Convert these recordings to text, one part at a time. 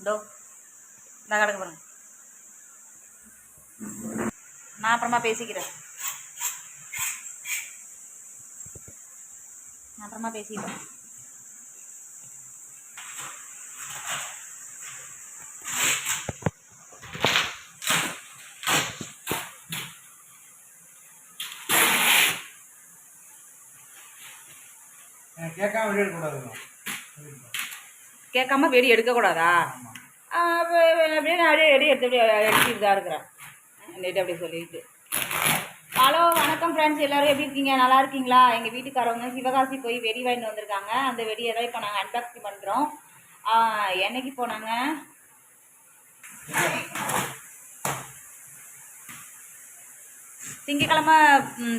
இதோ இந்த கிடக்கு பாருங்க. நான் அப்புறமா பேசிக்கிறேன். கேட்காம வெடி எடுக்கக்கூடாதா? அப்படியே நான் அப்படியே எடுத்துட்டு தான் இருக்கிறேன். அப்படி சொல்லிட்டு ஹலோ வணக்கம் ஃப்ரெண்ட்ஸ், எல்லோரும் எப்படி இருக்கீங்க? நல்லா இருக்கீங்களா? எங்கள் வீட்டுக்காரவங்க சிவகாசி போய் வெடி வாங்கிட்டு வந்திருக்காங்க. அந்த வெடியை தான் இப்போ நாங்கள் அன்பாக்சிங் பண்ணுறோம். என்னைக்கு போனாங்க?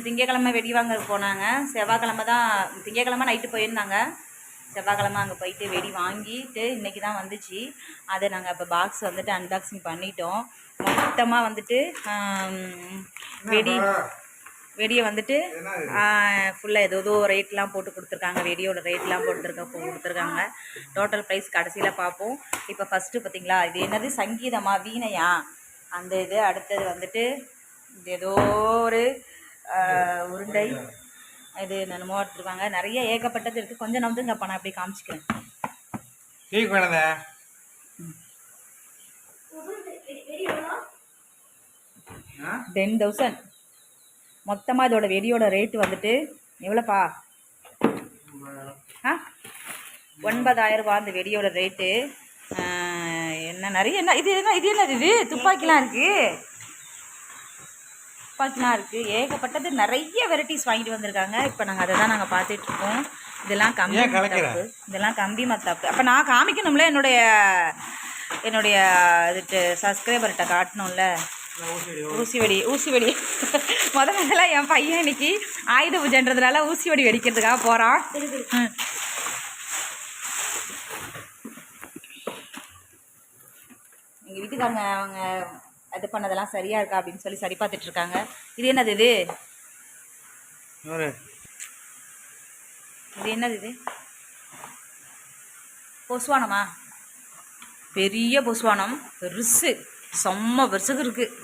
திங்கக்கிழமை வெடி வாங்க போனாங்க. செவ்வாய்க்கிழமை தான், திங்கக்கிழமை நைட்டு போயிருந்தாங்க. செவ்வாய்க்கிழமை அங்கே போயிட்டு வெடி வாங்கிட்டு இன்றைக்கி தான் வந்துச்சு. அதை நாங்கள் இப்போ பாக்ஸ் வந்துட்டு அன்பாக்சிங் பண்ணிட்டோம். மொத்தமாக வந்துட்டு வெடியை வந்துட்டு ஃபுல்லாக ஏதோ ரேட்லாம் போட்டு கொடுத்துருக்காங்க. வெடியோட ரேட்லாம் கொடுத்துருக்காங்க. டோட்டல் ப்ரைஸ் கடைசியில் பார்ப்போம். இப்போ ஃபஸ்ட்டு பார்த்திங்களா, இது என்னது சங்கீதமா வீணையா அந்த இது. அடுத்தது வந்துட்டு இது ஏதோ ஒரு உருண்டை, இது என்னமோ எடுத்துருக்காங்க. நிறைய ஏகப்பட்டது இருக்குது. கொஞ்சம் நம்புங்கப்பா, நான் அப்படி காமிச்சிக்கிறேன். 10,000 மொத்தமாக. இதோட வெடியோட ரேட்டு வந்துட்டு எவ்வளோப்பா? 9,000 ரூபா அந்த வெடியோட ரேட்டு. என்ன நிறைய என்ன இது என்னது இது? துப்பாக்கிலாம் இருக்குது, ஏகப்பட்டது. நிறைய வெரைட்டிஸ் வாங்கிட்டு வந்திருக்காங்க. இப்போ நாங்கள் அதை தான் நாங்கள் பார்த்துட்ருக்கோம். இதெல்லாம் கம்பி மத்தாப்பு. அப்போ நான் காமிக்கணும்ல, என்னுடைய இதுட்டு சப்ஸ்கிரைபர்கிட்ட காட்டணும்ல. ஊசி வெடி முதல்ல என் பையன் இன்னைக்கு ஆயுத பூஜைன்றதுனால ஊசி வெடி வெடிக்கிறதுக்காக போகிறான். எங்கள் வீட்டுக்காரங்க அவங்க இது பண்ணதெல்லாம் சரியாக இருக்கா அப்படின்னு சொல்லி சரி பார்த்துட்ருக்காங்க. இது என்னது இது? என்னது இது? பொசுவானமா? பெரிய பொசுவானம், பெருசு, செம்ம பெருசுக்கு இருக்குது.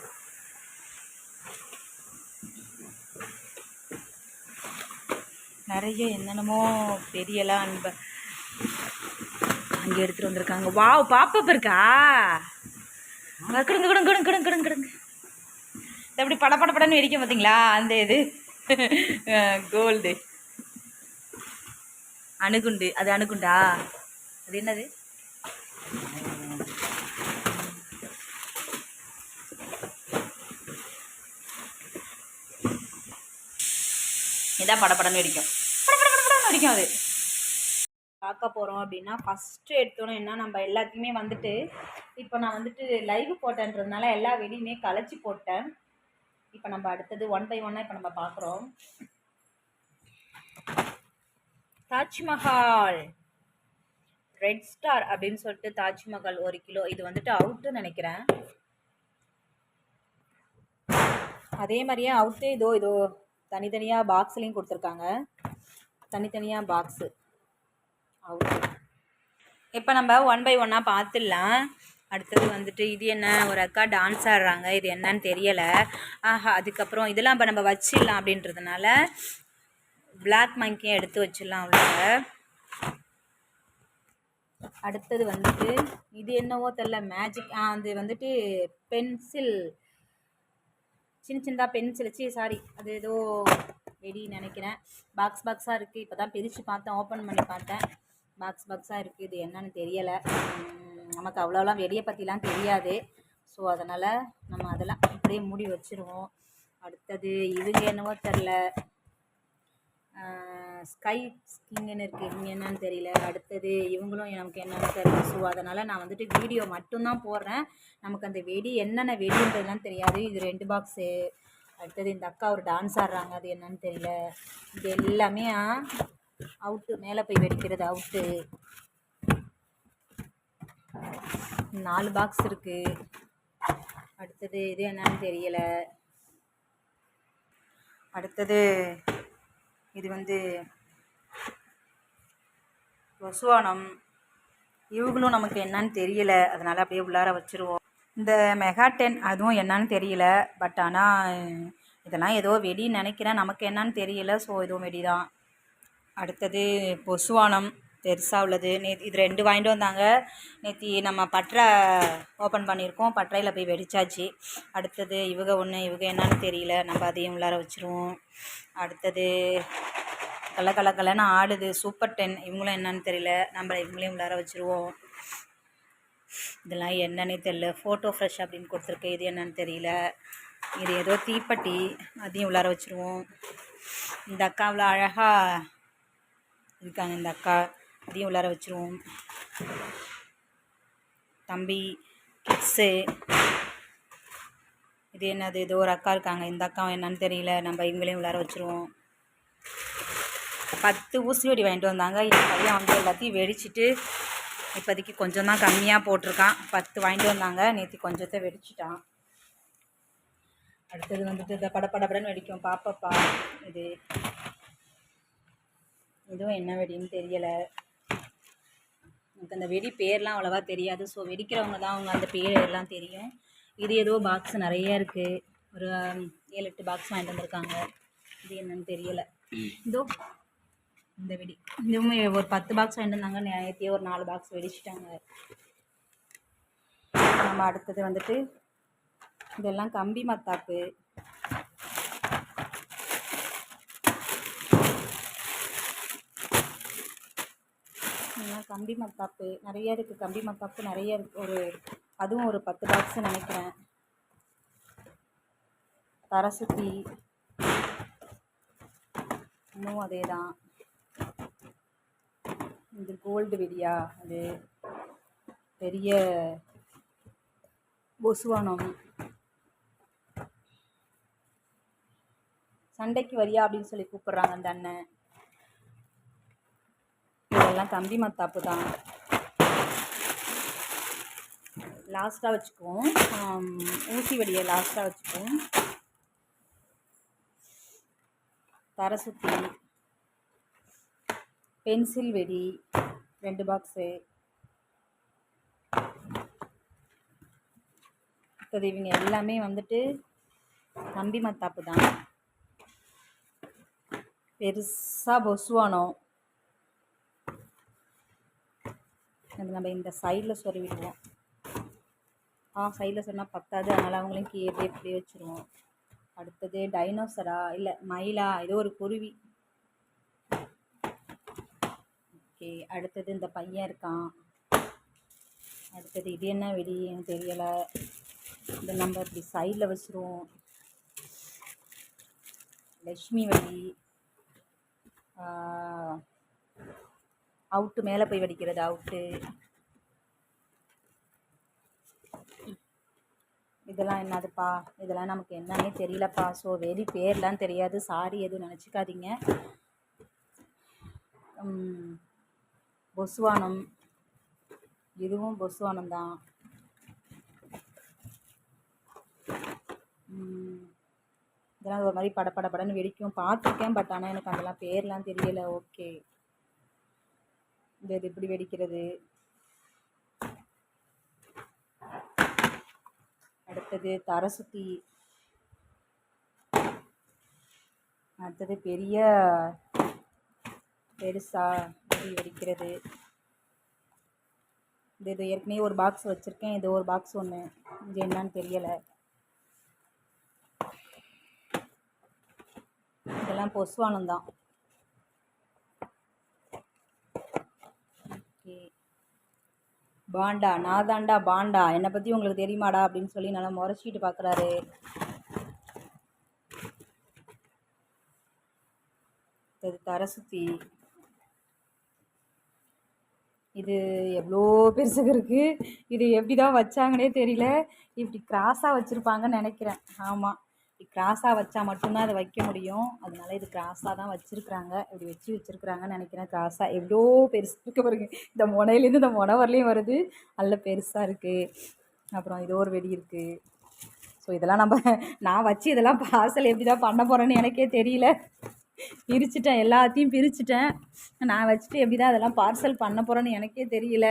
நிறைய என்னென்னமோ பெரியலாம் அங்கே எடுத்துகிட்டு வந்திருக்காங்க. வாவ், பாப்பப் இருக்கா? கிடுங்க எப்படி படப்படன்னு வெடிக்க பார்த்தீங்களா? அந்த இது கோல்டு அணுகுண்டு. அது அணுகுண்டா? அது என்னது? இதான் படப்படன்னு வெடிக்கும். அது பார்க்க போகிறோம் அப்படின்னா ஃபஸ்ட்டு எடுத்தோன்னே என்ன, நம்ம எல்லாத்தையுமே வந்துட்டு இப்போ நான் வந்துட்டு லைவ் போட்டேன்றதுனால எல்லா வெடியுமே கலைச்சி போட்டேன். இப்போ நம்ம அடுத்தது 1 by 1 இப்போ நம்ம பார்க்குறோம். தாஜ்மஹால் ரெட் ஸ்டார் அப்படின்னு சொல்லிட்டு தாஜ்மஹால் 1 கிலோ. இது வந்துட்டு அவுட்டுன்னு நினைக்கிறேன். அதே மாதிரியே அவுட்டு இதோ தனித்தனியாக பாக்ஸ்லேயும் கொடுத்துருக்காங்க. தனித்தனியாக பாக்ஸு அவுட்டு. இப்போ நம்ம 1 by 1 பார்த்துடலாம். அடுத்தது வந்துட்டு இது என்ன, ஒரு அக்கா டான்ஸ் ஆடுறாங்க. இது என்னன்னு தெரியலை. அதுக்கப்புறம் இதெல்லாம் இப்போ நம்ம வச்சிடலாம் அப்படின்றதுனால பிளாக் மங்கியும் எடுத்து வச்சிடலாம் அவ்வளோ. அடுத்தது வந்துட்டு இது என்னவோ தெரியல, மேஜிக். அது வந்துட்டு பென்சில், சின்னதாக பென்சில். சாரி, அது ஏதோ வெடி நினைக்கிறேன். பாக்ஸாக இருக்குது. இப்போ தான் பிரித்து பார்த்தேன், ஓப்பன் பண்ணி பார்த்தேன். பாக்ஸாக இருக்குது. இது என்னன்னு தெரியலை. நமக்கு அவ்வளோலாம் வெடியை பற்றிலாம் தெரியாது. ஸோ அதனால் நம்ம அதெல்லாம் அப்படியே மூடி வச்சுருவோம். அடுத்தது இவங்க என்னவோ தெரில, ஸ்கை ஸ்கின்னு இருக்குது. இவங்க என்னன்னு தெரியல. அடுத்தது இவங்களும் நமக்கு என்னென்னு தெரியல. ஸோ அதனால் நான் வந்துட்டு வீடியோ மட்டும்தான் போடுறேன். நமக்கு அந்த வெடி என்னென்ன வெடின்றதுலாம் தெரியாது. இது 2 பாக்ஸு. அடுத்தது இந்த அக்கா ஒரு டான்ஸ் ஆடுறாங்க. அது என்னன்னு தெரியல. இது எல்லாமே அவுட்டு, மேலே போய் வெடிக்கிறது அவுட்டு. 4 பாக்ஸ் இருக்குது. அடுத்தது இது என்னன்னு தெரியல. அடுத்தது இது வந்து பொசுவானம். இவங்களும் நமக்கு என்னன்னு தெரியல, அதனால் அப்படியே உள்ளார வச்சுருவோம். இந்த மெகா 10 அதுவும் என்னன்னு தெரியல, பட் ஆனால் இதெல்லாம் ஏதோ வெடின்னு நினைக்கிறேன், நமக்கு என்னன்னு தெரியல. ஸோ இதுவும் வெடி தான். அடுத்தது பொசுவானம் பெருசாக உள்ளது. இது 2 வாங்கிட்டு வந்தாங்க. நேற்று நம்ம பட்டறை ஓப்பன் பண்ணியிருக்கோம், பட்டறையில் போய் வெடிச்சாச்சு. அடுத்தது இவங்க ஒன்று, இவங்க என்னன்னு தெரியல, நம்ம அதையும் உள்ளார வச்சுருவோம். அடுத்தது கலன்னு ஆடுது சூப்பர் 10, இவங்களும் என்னன்னு தெரியல, நம்ம இவங்களையும் உள்ளார வச்சுருவோம். இதெல்லாம் என்னன்னே தெரியல. ஃபோட்டோ ஃப்ரெஷ் அப்படின்னு கொடுத்துருக்கு, இது என்னன்னு தெரியல. இது ஏதோ தீப்பெட்டி, அதையும் உள்ளார வச்சுருவோம். இந்த அக்கா அவ்வளோ அழகாக இருக்காங்க, இந்த அக்கா, அதையும் உள்ளார வச்சுருவோம். தம்பி கிட்ஸு, இது என்னது, ஏதோ ஒரு அக்கா இருக்காங்க, இந்த அக்காவும் என்னன்னு தெரியல, நம்ம இவங்களையும் உள்ளார வச்சுருவோம். 10 ஊசி வெடி வாங்கிட்டு வந்தாங்க. என் பையன் வந்து எல்லாத்தையும் வெடிச்சிட்டு இப்போதைக்கு கொஞ்சம் தான் கம்மியாக போட்டிருக்கான். 10 வாங்கிட்டு வந்தாங்க, நேற்று கொஞ்சத்தை வெடிச்சிட்டான். அடுத்தது வந்துட்டு இந்த படப்படப்படன்னு வெடிக்கும் பாப்பப்பா. இதுவும் என்ன வெடின்னு தெரியலை, எனக்கு அந்த வெடி பேர்லாம் அவ்வளோவா தெரியாது. ஸோ வெடிக்கிறவங்க தான் அவங்க அந்த பேர் எல்லாம் தெரியும். இது ஏதோ பாக்ஸ் நிறைய இருக்குது, ஒரு 7-8 பாக்ஸ் வாங்கிட்டு வந்திருக்காங்க. இது என்னன்னு தெரியலை. இதோ இந்த வெடி, இதுவுமே ஒரு 10 பாக்ஸ் வாங்கிட்டு வந்தாங்க, நேற்றையே ஒரு 4 பாக்ஸ் வெடிச்சிட்டாங்க. நம்ம அடுத்தது வந்துட்டு இதெல்லாம் கம்பி மத்தாப்பு. இதெல்லாம் கம்பி மத்தாப்பு நிறைய இருக்குது, கம்பி மத்தாப்பு நிறைய இருக்குது. அதுவும் ஒரு 10 பாக்ஸ் நினைக்கிறேன். தரை சுற்றி இன்னும் அதே தான். இது கோல்டு வெடியா, அது பெரிய பொசுவானம். சண்டைக்கு வரியா அப்படின்னு சொல்லி கூப்பிட்றாங்க அந்த அண்ணன். இதெல்லாம் கம்பி மத்தாப்பு தான். லாஸ்ட்டாக வச்சுக்குவோம், ஊசி வெடியை லாஸ்ட்டாக வச்சுக்குவோம். தரை சுற்றி, பென்சில் வெடி 2 பாக்ஸு. இப்போ இவங்க எல்லாமே வந்துட்டு கம்பி மத்தாப்பு தான். பெருசாக பொசுவானம், அது நம்ம இந்த சைடில் சொருவிடுவோம். சைடில் சொன்னால் பத்தாது, அதனால் அவங்களையும் கீழே இப்படி வச்சுருவோம். அடுத்தது டைனோசரா இல்லை மயிலா, ஏதோ ஒரு குருவி. ஓகே, அடுத்தது இந்த பையன் இருக்கான். அடுத்தது இது என்ன வெடி எனக்கு தெரியலை, இதை நம்ம இப்படி சைடில் வச்சுருவோம். லக்ஷ்மி வெடி, அவுட்டு மேலே போய் வெடிக்கிறது, அவுட்டு. இதெல்லாம் என்னதுப்பா, இதெல்லாம் நமக்கு என்னன்னே தெரியலப்பா. ஸோ வெடி பேர்லாம் தெரியாது, சாரி எதுவும் நினச்சிக்காதீங்க. பொசுவானம், இதுவும் பொசுவானம் தான். இதெல்லாம் ஒரு மாதிரி படன்னு வெடிக்கும், பார்த்துருக்கேன், பட் ஆனால் எனக்கு அதெல்லாம் பேர்லாம் தெரியல. ஓகே, இது இப்படி வெடிக்கிறது. அடுத்தது தரை சுற்றி. அடுத்தது பெருசா இப்படி வெடிக்கிறது. இது ஏற்கனவே ஒரு பாக்ஸ் வச்சுருக்கேன், இது ஒரு பாக்ஸ் ஒன்று, இது என்னன்னு தெரியலை. இதெல்லாம் பொசுவானம் தான். ஓகே, பாண்டா, நான் தாண்டா பாண்டா, என்னை பற்றி உங்களுக்கு தெரியுமாடா அப்படின்னு சொல்லி நல்லா முறைச்சிட்டு பார்க்குறாரு. இது தரை சுற்றி. இது எவ்வளோ பெருசுக்கு இருக்குது, இது எப்படி தான் வச்சாங்கன்னே தெரியல. இப்படி கிராஸாக வச்சுருப்பாங்கன்னு நினைக்கிறேன். ஆமாம், இப்படி கிராஸாக வச்சா மட்டும்தான் அதை வைக்க முடியும், அதனால இது கிராஸாக தான் வச்சுருக்குறாங்க. இப்படி வச்சுருக்குறாங்கன்னு நினைக்கிறேன். கிராஸாக எவ்வளோ பெருசு இருக்க பாருங்க, இந்த முனையிலேருந்து இந்த முனை வரலையும் வருது, நல்ல பெருசாக இருக்குது. அப்புறம் இது ஒரு வெடி இருக்குது. ஸோ இதெல்லாம் நான் வச்சு இதெல்லாம் பார்சல் எப்படி தான் பண்ண போகிறேன்னு எனக்கே தெரியல. பிரிச்சுட்டேன், எல்லாத்தையும் பிரிச்சுட்டேன். நான் வச்சுட்டு எப்படி தான் அதெல்லாம் பார்சல் பண்ண போகிறேன்னு எனக்கே தெரியல.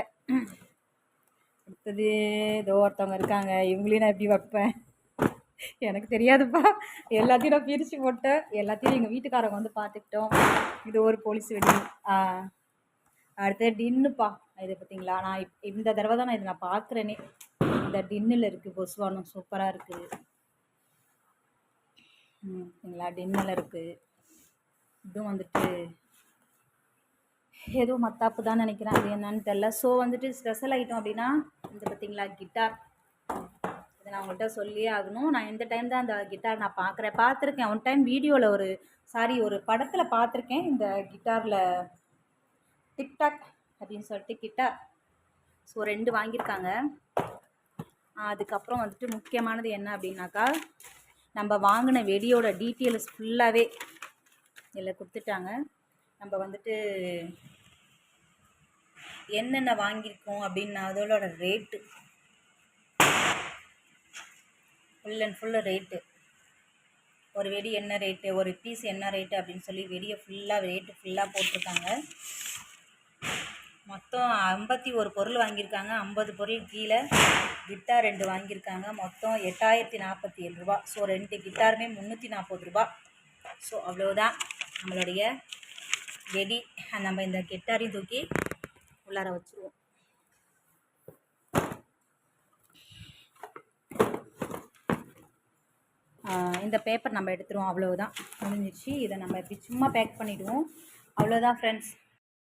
அடுத்தது ஏதோ ஒருத்தவங்க இருக்காங்க, இவங்களையும் நான் எப்படி வைப்பேன் எனக்கு தெரியாதுப்பா. எல்லாத்தையும் நான் பிரித்து போட்டேன், எல்லாத்தையும் எங்கள் வீட்டுக்காரங்க வந்து பார்த்துக்கிட்டோம். இது ஒரு போலீஸ் வெடி. அடுத்தது டின்னுப்பா. இது பார்த்தீங்களா, நான் இந்த தடவை தான் நான் பார்க்குறேனே. இந்த டின்னில் இருக்குது பொஸ்வானம், சூப்பராக இருக்குது. பார்த்தீங்களா, டின்னில் இருக்குது. இதுவும் வந்துட்டு ஏதோ மத்தாப்பு தான் நினைக்கிறேன், அது என்னன்னு தெரில. ஸோ வந்துட்டு ஸ்பெஷல் ஐட்டம் அப்படின்னா இந்த பார்த்தீங்களா கிட்டார், இதை நான் உங்கள்கிட்ட சொல்லியே ஆகணும். நான் இந்த டைம் தான் அந்த கிட்டார் நான் பார்த்துருக்கேன். ஒன் டைம் வீடியோவில் ஒரு படத்தில் பார்த்துருக்கேன். இந்த கிட்டாரில் டிக்டாக் அப்படின்னு சொல்லிட்டு கிட்டார். ஸோ 2 வாங்கியிருக்காங்க. அதுக்கப்புறம் வந்துட்டு முக்கியமானது என்ன அப்படின்னாக்கா, நம்ம வாங்கின வெடியோட டீட்டெயில்ஸ் ஃபுல்லாகவே இதில் கொடுத்துட்டாங்க. நம்ம வந்துட்டு என்னென்ன வாங்கியிருக்கோம் அப்படின்னு அதோட rate full and full rate, ஒரு வெடி என்ன ரேட்டு, ஒரு பீஸ் என்ன ரேட்டு அப்படின்னு சொல்லி வெடியை ஃபுல்லாக ரேட்டு ஃபுல்லாக போட்டிருக்காங்க. மொத்தம் 51 பொருள் வாங்கியிருக்காங்க. 50 பொருள் கீழே கிட்டார் 2 வாங்கியிருக்காங்க. மொத்தம் 8047 ரூபா. ஸோ 2 கிட்டாருமே 340 ரூபா. ஸோ அவ்வளோதான் நம்மளுடைய வெடி. நம்ம இந்த கிட்டாரையும் தூக்கி உள்ளார வச்சுருவோம். இந்த பேப்பர் நம்ம எடுத்துருவோம். அவ்வளோதான், முடிஞ்சிச்சு. இதை நம்ம இப்படி சும்மா பேக் பண்ணிவிடுவோம். அவ்வளோதான் ஃப்ரெண்ட்ஸ்.